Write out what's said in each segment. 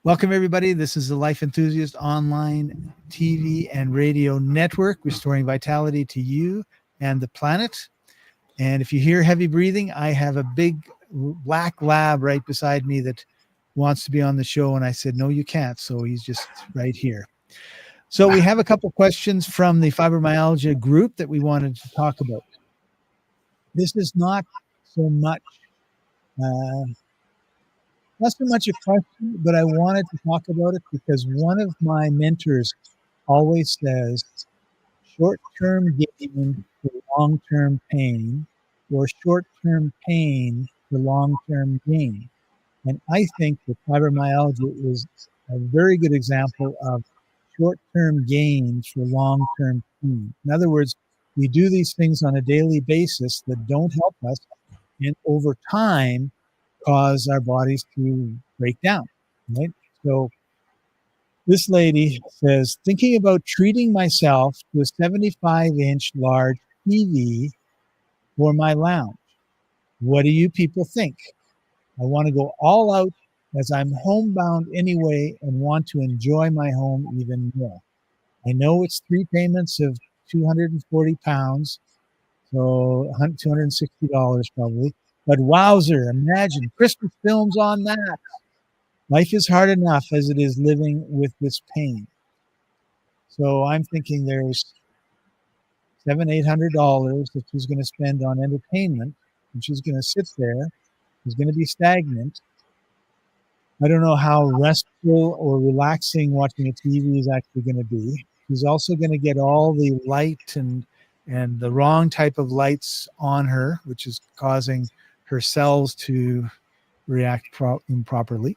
Welcome, everybody. This is the Life Enthusiast online TV and radio network, restoring vitality to you and the planet. And if you hear heavy breathing, I have a big black lab right beside me that wants to be on the show. And I said, no, you can't. So he's just right here. So we have a couple questions from the fibromyalgia group that we wanted to talk about. This is not so much uh, not so much a question, but I wanted to talk about it because one of my mentors always says short-term gain for long-term pain, or short-term pain for long-term gain. And I think that fibromyalgia is a very good example of short-term gains for long-term pain. In other words, we do these things on a daily basis that don't help us, and over time cause our bodies to break down, right? So this lady says, thinking about treating myself to a 75-inch large TV for my lounge. What do you people think? I want to go all out as I'm homebound anyway and want to enjoy my home even more. I know it's 3 payments of 240 pounds, so $260 probably. But wowzer, imagine Christmas films on that. Life is hard enough as it is living with this pain. So I'm thinking there's $700-800 that she's going to spend on entertainment, and she's going to sit there. She's going to be stagnant. I don't know how restful or relaxing watching a TV is actually going to be. She's also going to get all the light and the wrong type of lights on her, which is causing her cells to react improperly.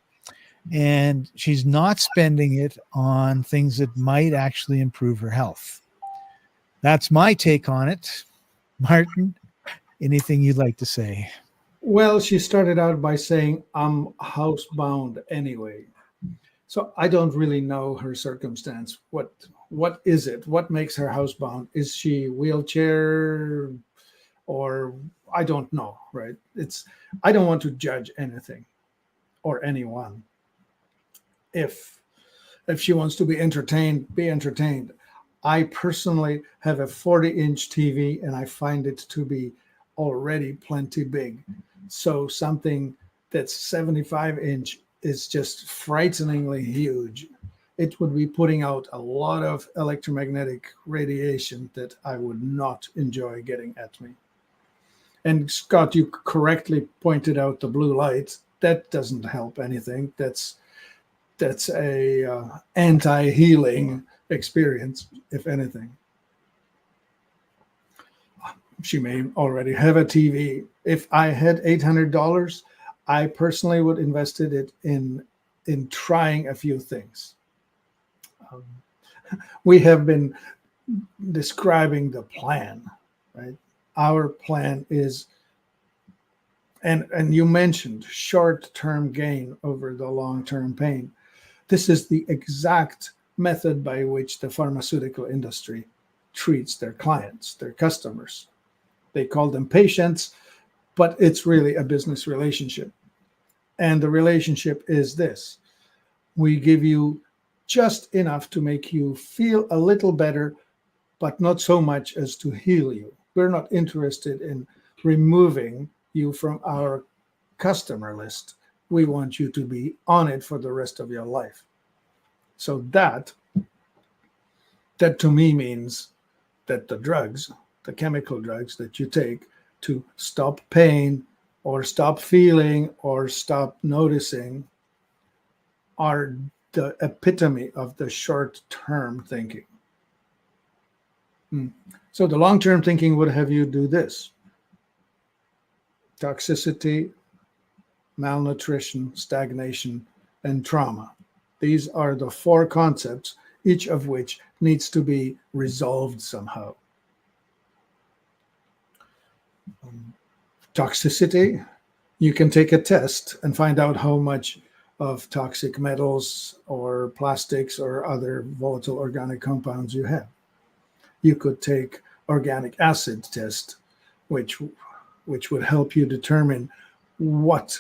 And she's not spending it on things that might actually improve her health. That's my take on it. Martin, anything you'd like to say? Well, she started out by saying, I'm housebound anyway. So I don't really know her circumstance. What is it? What makes her housebound? Is she wheelchair or I don't know, right? I don't want to judge anything or anyone. If she wants to be entertained, be entertained. I personally have a 40-inch TV and I find it to be already plenty big. So something that's 75-inch is just frighteningly huge. It would be putting out a lot of electromagnetic radiation that I would not enjoy getting at me. And Scott, you correctly pointed out the blue light. That doesn't help anything. That's a anti-healing experience, if anything. She may already have a TV. If I had $800, I personally would invested it in trying a few things. We have been describing the plan, right? Our plan is, and you mentioned short-term gain over the long-term pain. This is the exact method by which the pharmaceutical industry treats their clients, their customers. They call them patients, but it's really a business relationship. And the relationship is this. We give you just enough to make you feel a little better, but not so much as to heal you. We're not interested in removing you from our customer list. We want you to be on it for the rest of your life. So that to me means that the drugs, the chemical drugs that you take to stop pain or stop feeling or stop noticing are the epitome of the short-term thinking. So the long-term thinking would have you do this. Toxicity, malnutrition, stagnation, and trauma. These are the 4 concepts, each of which needs to be resolved somehow. Toxicity, you can take a test and find out how much of toxic metals or plastics or other volatile organic compounds you have. You could take organic acid test, which would help you determine what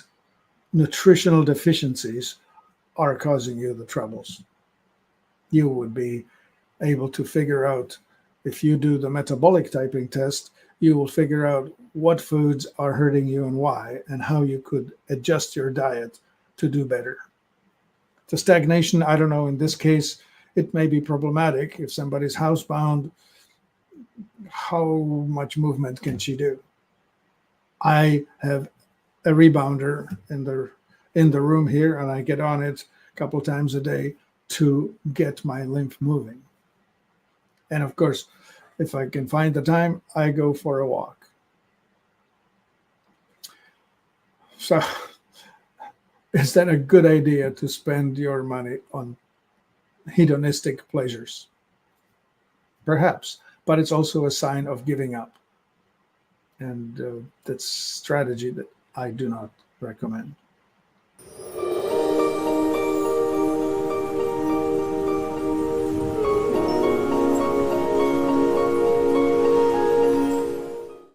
nutritional deficiencies are causing you the troubles. You would be able to figure out, if you do the metabolic typing test, you will figure out what foods are hurting you and why, and how you could adjust your diet to do better. The stagnation, I don't know, in this case, it may be problematic. If somebody's housebound, how much movement can she do? I have a rebounder in the room here, and I get on it a couple times a day to get my lymph moving. And of course, if I can find the time, I go for a walk. So is that a good idea to spend your money on hedonistic pleasures? Perhaps, but it's also a sign of giving up. And that's strategy that I do not recommend.